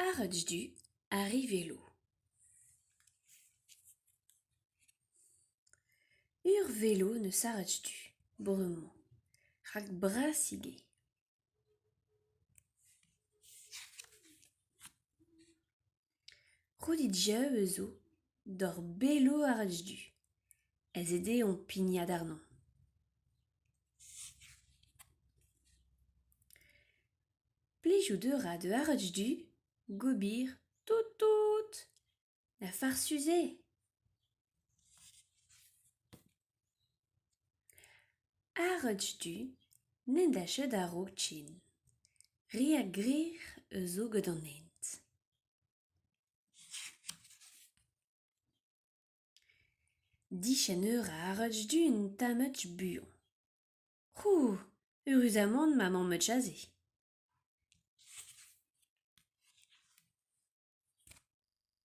Arrajdu arrivélo. Ur vélo ne s'arrajdu, bremañ, rak brasige. Roudidja zo d'or belo arrajdu. Ez ede on pignat arnon. Plijout eura de arrajdu, gobir tout, la farsuze. Arrajdu n'en da ched a ro tchin. Ri a grir zo gant an hent. Dichenn eura arrajdu un tametch buon. C'hou, eurus amant ma mamm metch aze.